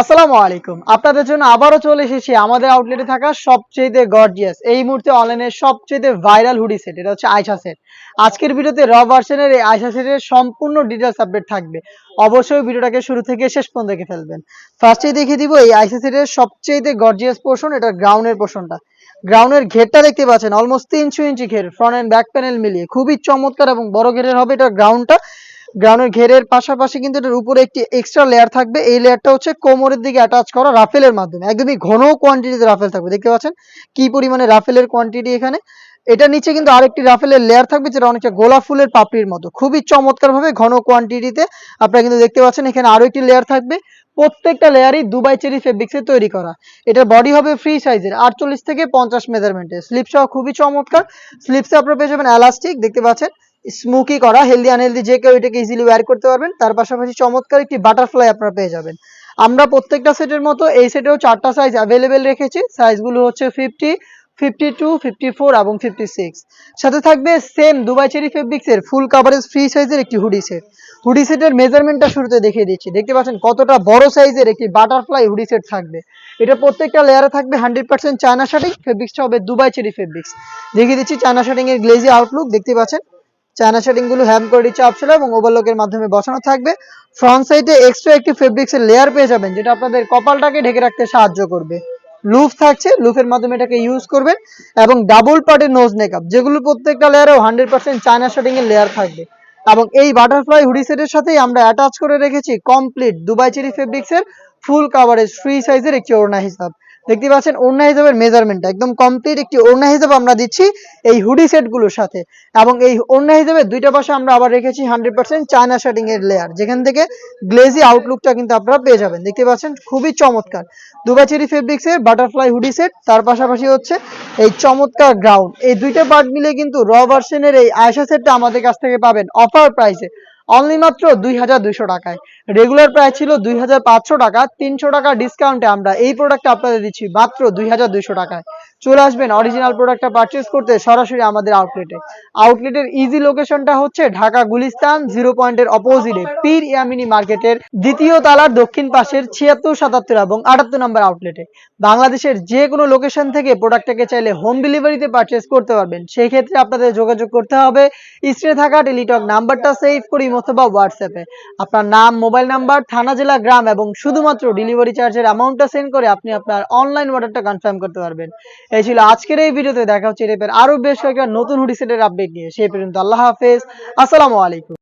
আসসালামু আলাইকুম। আপনাদের জন্য আবারও চলে এসেছি আমাদের আউটলেটে থাকা সবচেয়ে গর্জিয়াস এই মুহূর্তে অনলাইনে সবচেয়ে ভাইরাল হুডি সেট। এটা হচ্ছে আয়শা সেট। আজকের ভিডিওতে র ভার্সনের এই আয়শা সেটের সম্পূর্ণ ডিটেইলস আপডেট থাকবে। অবশ্যই ভিডিওটাকে শুরু থেকে শেষ পর্যন্ত দেখে ফেলবেন। ফার্স্টেই দেখিয়ে দিব এই আয়শা সেটের সবচেয়ে গর্জিয়াস পোরশন, এটা গ্রাউন্ডের পোরশনটা। গ্রাউন্ডের ঘেরটা দেখতে পাচ্ছেন অলমোস্ট 300 ইঞ্চি ঘের, ফ্রন্ট এন্ড ব্যাক প্যানেল মিলিয়ে খুবই চমৎকার এবং বড় ঘেরের হবে এটা গ্রাউন্ডটা। গ্রাউন্ডের ঘেরের পাশাপাশি কিন্তু এটার উপরে একটি এক্সট্রা লেয়ার থাকবে। এই লেয়ারটা হচ্ছে কোমরের দিকে অ্যাটাচ করা রাফেলের মাধ্যমে, একদমই ঘন কোয়ান্টিটিতে রাফেল থাকবে। দেখতে পাচ্ছেন কি পরিমাণে রাফেলের কোয়ান্টিটি এখানে। এটার নিচে কিন্তু আরেকটি রাফেলের লেয়ার থাকবে যেটা অনেকটা গোলাপ ফুলের পাপড়ির মতো, খুবই চমৎকার ভাবে ঘন কোয়ান্টিটিতে আপনারা কিন্তু দেখতে পাচ্ছেন। এখানে আরো একটি লেয়ার থাকবে, প্রত্যেকটা লেয়ারই দুবাই চেরি ফেব্রিক্সের তৈরি করা। এটার বডি হবে ফ্রি সাইজের 48 থেকে 50 মেজারমেন্টের। স্লিপ সহ খুবই চমৎকার। স্লিপসে আপনারা পেয়ে যাবেন এলাস্টিক, দেখতে পাচ্ছেন স্মোকি করা, হেলদি আনহেলদি যে কেউ এটাকে ইজিলি ওয়্যার করতে পারবেন। তার পাশাপাশি চমৎকার একটি বাটারফ্লাই আপনারা পেয়ে যাবেন। আমরা প্রত্যেকটা সেটের মতো এই সেটেও 4টা সাইজ অ্যাভেলেবেল রেখেছি। সাইজগুলো হচ্ছে 50, 52, 54 এবং 56। সাথে থাকবে সেম দুবাই চেরি ফেব্রিক্সের ফুল কাভারেজ ফ্রি সাইজের একটি হুডি সেট। হুডি সেটের মেজারমেন্টটা শুরুতে দেখিয়ে দিচ্ছি। দেখতে পাচ্ছেন কতটা বড় সাইজের একটি বাটারফ্লাই হুডি সেট থাকবে। এটা প্রত্যেকটা লেয়ারে থাকবে 100% চায়না শাটিং, ফেব্রিক্সটা হবে দুবাই চেরি ফেব্রিক্স। দেখিয়ে দিচ্ছি চায়না শাটিং এর গ্লেজি আউটলুক। দেখতে পাচ্ছেন চায়না শেডিং গুলো হ্যান্ড করে চাপ ছিল এবং ওভারলকের মাধ্যমে বসানো থাকবে। ফ্রন্ট সাইডে এক্সট্রা একটি ফেব্রিক্সের লেয়ার পেয়ে যাবেন যেটা আপনাদের কপালটাকে ঢেকে রাখতে সাহায্য করবে। লুফ থাকছে, লুফের মাধ্যমে এটাকে ইউজ করবেন। এবং ডাবল পার্টের নোজ মেকআপ, যেগুলো প্রত্যেকটা লেয়ারেও 100% চায়না শেডিং এর লেয়ার থাকবে। এবং এই বাটারফ্লাই হুডি সেটের সাথেই আমরা অ্যাটাচ করে রেখেছি কমপ্লিট দুবাই চেরি ফেব্রিক্সের ফুল কাভারেজ ফ্রি সাইজের একটি ওড়না হিসাব। দেখতে পাচ্ছেন ওড়না হিসাবের মেজারমেন্টটা একদম কমপ্লিট একটি ওড়না হিসাব আমরা দিচ্ছি এই হুডি সেটগুলোর সাথে। এবং এই ওড়না হিসেবে দুইটা পাশে আমরা আবার রেখেছি 100% চায়না শেডিং এর লেয়ার, যেখান থেকে গ্লেজি আউটলুকটা কিন্তু আপনারা পেয়ে যাবেন। দেখতে পাচ্ছেন খুবই চমৎকার দুবাই চেরি ফেব্রিক্স এর বাটারফ্লাই হুডি সেট। তার পাশাপাশি হচ্ছে এই চমৎকার গ্রাউন্ড, এই দুইটা পার্ট মিলে কিন্তু র ভার্সনের এই আয়শা সেটটা আমাদের কাছ থেকে পাবেন অফার প্রাইসে অনলি মাত্র 2200 টাকায়। রেগুলার প্রাইস ছিল 2500 টাকা, 300 টাকা ডিসকাউন্টে আমরা এই প্রোডাক্টটা আপনাদের দিচ্ছি মাত্র 2200 টাকায়। চলে আসবেন অরিজিনাল প্রোডাক্টটা পারচেজ করতে সরাসরি আমাদের আউটলেটে। আউটলেটের ইজি লোকেশনটা হচ্ছে ঢাকা গুলিস্তান 0 পয়েন্টের অপোজিটে পীর ইয়ামিনী মার্কেটের দ্বিতীয় তালার দক্ষিণ পাশের 76, 77 এবং 78 নম্বর আউটলেটে। বাংলাদেশের যে কোনো লোকেশন থেকে প্রোডাক্টটাকে চাইলে হোম ডেলিভারিতে পারচেজ করতে পারবেন। সেই ক্ষেত্রে আপনাদের যোগাযোগ করতে হবে স্ক্রিনে থাকা টেলিটক নাম্বারটা সেভ করি অথবা হোয়াটসঅ্যাপে আপনার নাম, মোবাইল নাম্বার, থানা, জেলা, গ্রাম এবং শুধুমাত্র ডেলিভারি চার্জের অ্যামাউন্টটা সেন্ড করে আপনি আপনার অনলাইন অর্ডারটা কনফার্ম করতে পারবেন। এই ছিল আজকের এই ভিডিওতে। দেখা হচ্ছে এর আরো বেশ কয়েকটা নতুন হুডি সেটের আপডেট নিয়ে। সেই পর্যন্ত আল্লাহ হাফেজ, আসসালামু আলাইকুম।